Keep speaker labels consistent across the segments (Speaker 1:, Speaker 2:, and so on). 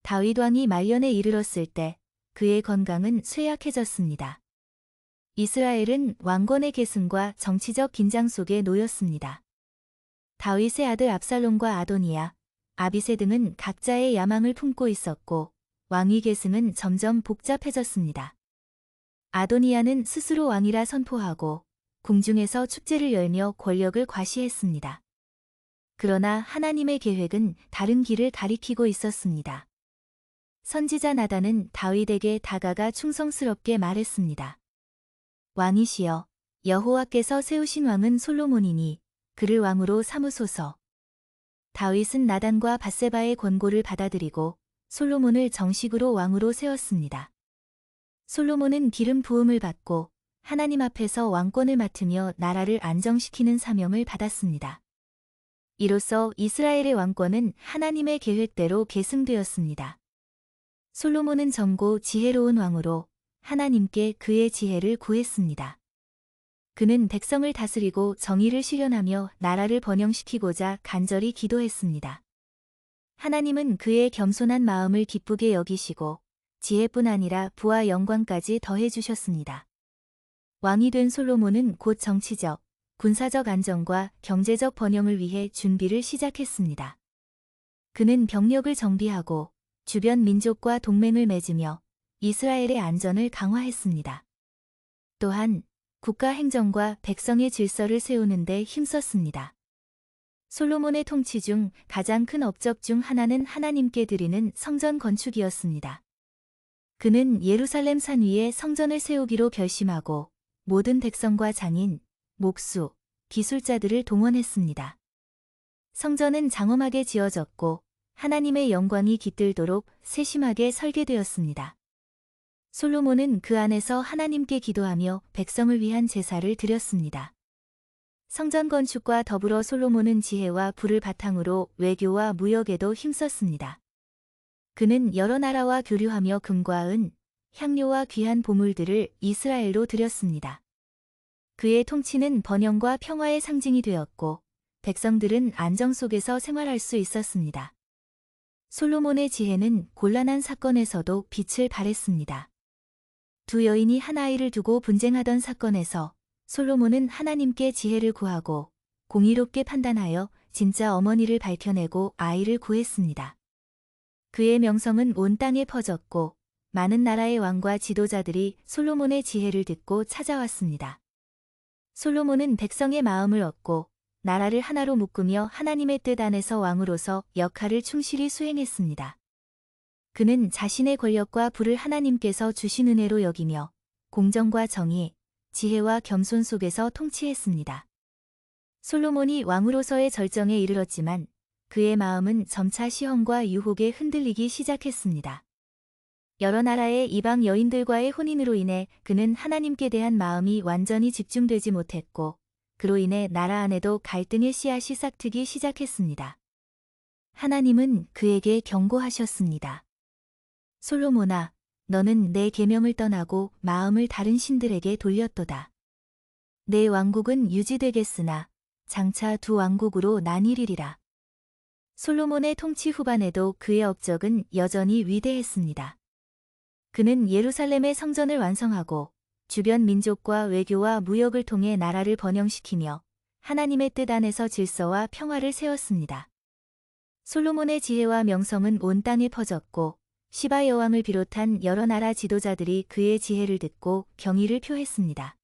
Speaker 1: 다윗 왕이 말년에 이르렀을 때 그의 건강은 쇠약해졌습니다. 이스라엘은 왕권의 계승과 정치적 긴장 속에 놓였습니다. 다윗의 아들 압살롬과 아도니아, 아비새 등은 각자의 야망을 품고 있었고 왕위 계승은 점점 복잡해졌습니다. 아도니아는 스스로 왕이라 선포하고 궁중에서 축제를 열며 권력을 과시했습니다. 그러나 하나님의 계획은 다른 길을 가리키고 있었습니다. 선지자 나단은 다윗에게 다가가 충성스럽게 말했습니다. 왕이시여, 여호와께서 세우신 왕은 솔로몬이니 그를 왕으로 삼으소서. 다윗은 나단과 밧세바의 권고를 받아들이고 솔로몬을 정식으로 왕으로 세웠습니다. 솔로몬은 기름 부음을 받고 하나님 앞에서 왕권을 맡으며 나라를 안정시키는 사명을 받았습니다. 이로써 이스라엘의 왕권은 하나님의 계획대로 계승되었습니다. 솔로몬은 젊고 지혜로운 왕으로 하나님께 그의 지혜를 구했습니다. 그는 백성을 다스리고 정의를 실현하며 나라를 번영시키고자 간절히 기도했습니다. 하나님은 그의 겸손한 마음을 기쁘게 여기시고 지혜뿐 아니라 부와 영광까지 더해주셨습니다. 왕이 된 솔로몬은 곧 정치적, 군사적 안정과 경제적 번영을 위해 준비를 시작했습니다. 그는 병력을 정비하고 주변 민족과 동맹을 맺으며 이스라엘의 안전을 강화했습니다. 또한 국가 행정과 백성의 질서를 세우는 데 힘썼습니다. 솔로몬의 통치 중 가장 큰 업적 중 하나는 하나님께 드리는 성전 건축이었습니다. 그는 예루살렘 산 위에 성전을 세우기로 결심하고 모든 백성과 장인, 목수, 기술자들을 동원했습니다. 성전은 장엄하게 지어졌고 하나님의 영광이 깃들도록 세심하게 설계되었습니다. 솔로몬은 그 안에서 하나님께 기도하며 백성을 위한 제사를 드렸습니다. 성전 건축과 더불어 솔로몬은 지혜와 부를 바탕으로 외교와 무역에도 힘썼습니다. 그는 여러 나라와 교류하며 금과 은, 향료와 귀한 보물들을 이스라엘로 드렸습니다. 그의 통치는 번영과 평화의 상징이 되었고 백성들은 안정 속에서 생활할 수 있었습니다. 솔로몬의 지혜는 곤란한 사건에서도 빛을 발했습니다. 두 여인이 한 아이를 두고 분쟁하던 사건에서 솔로몬은 하나님께 지혜를 구하고 공의롭게 판단하여 진짜 어머니를 밝혀내고 아이를 구했습니다. 그의 명성은 온 땅에 퍼졌고 많은 나라의 왕과 지도자들이 솔로몬의 지혜를 듣고 찾아왔습니다. 솔로몬은 백성의 마음을 얻고 나라를 하나로 묶으며 하나님의 뜻 안에서 왕으로서 역할을 충실히 수행했습니다. 그는 자신의 권력과 부를 하나님께서 주신 은혜로 여기며 공정과 정의, 지혜와 겸손 속에서 통치했습니다. 솔로몬이 왕으로서의 절정에 이르렀지만 그의 마음은 점차 시험과 유혹에 흔들리기 시작했습니다. 여러 나라의 이방 여인들과의 혼인으로 인해 그는 하나님께 대한 마음이 완전히 집중되지 못했고 그로 인해 나라 안에도 갈등의 씨앗이 싹트기 시작했습니다. 하나님은 그에게 경고하셨습니다. 솔로몬아, 너는 내 계명을 떠나고 마음을 다른 신들에게 돌렸도다. 내 왕국은 유지되겠으나 장차 두 왕국으로 나뉘리리라. 솔로몬의 통치 후반에도 그의 업적은 여전히 위대했습니다. 그는 예루살렘의 성전을 완성하고 주변 민족과 외교와 무역을 통해 나라를 번영시키며 하나님의 뜻 안에서 질서와 평화를 세웠습니다. 솔로몬의 지혜와 명성은 온 땅에 퍼졌고 시바 여왕을 비롯한 여러 나라 지도자들이 그의 지혜를 듣고 경의를 표했습니다.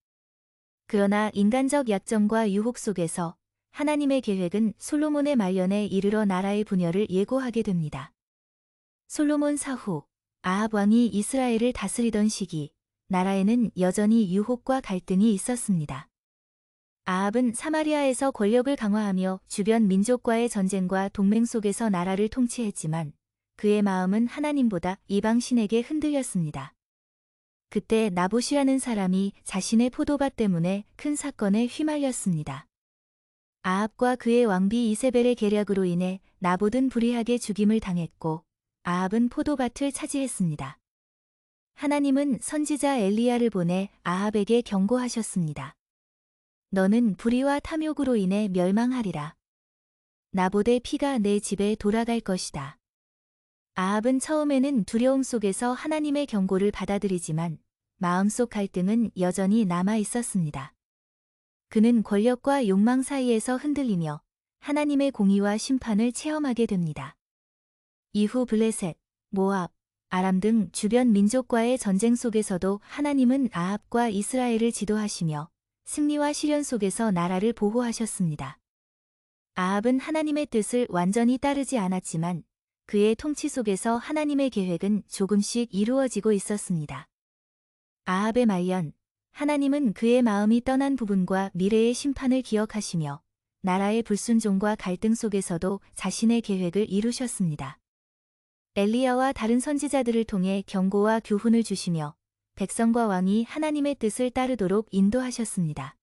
Speaker 1: 그러나 인간적 약점과 유혹 속에서 하나님의 계획은 솔로몬의 말년에 이르러 나라의 분열을 예고하게 됩니다. 솔로몬 사후 아합 왕이 이스라엘을 다스리던 시기 나라에는 여전히 유혹과 갈등이 있었습니다. 아합은 사마리아에서 권력을 강화하며 주변 민족과의 전쟁과 동맹 속에서 나라를 통치했지만 그의 마음은 하나님보다 이방 신에게 흔들렸습니다. 그때 나봇이라는 사람이 자신의 포도밭 때문에 큰 사건에 휘말렸습니다. 아합과 그의 왕비 이세벨의 계략으로 인해 나봇은 불의하게 죽임을 당했고 아합은 포도밭을 차지했습니다. 하나님은 선지자 엘리야를 보내 아합에게 경고하셨습니다. 너는 불의와 탐욕으로 인해 멸망하리라. 나봇의 피가 내 집에 돌아갈 것이다. 아합은 처음에는 두려움 속에서 하나님의 경고를 받아들이지만 마음속 갈등은 여전히 남아 있었습니다. 그는 권력과 욕망 사이에서 흔들리며 하나님의 공의와 심판을 체험하게 됩니다. 이후 블레셋, 모압, 아람 등 주변 민족과의 전쟁 속에서도 하나님은 아합과 이스라엘을 지도하시며 승리와 시련 속에서 나라를 보호하셨습니다. 아합은 하나님의 뜻을 완전히 따르지 않았지만 그의 통치 속에서 하나님의 계획은 조금씩 이루어지고 있었습니다. 아합의 말년, 하나님은 그의 마음이 떠난 부분과 미래의 심판을 기억하시며 나라의 불순종과 갈등 속에서도 자신의 계획을 이루셨습니다. 엘리야와 다른 선지자들을 통해 경고와 교훈을 주시며 백성과 왕이 하나님의 뜻을 따르도록 인도하셨습니다.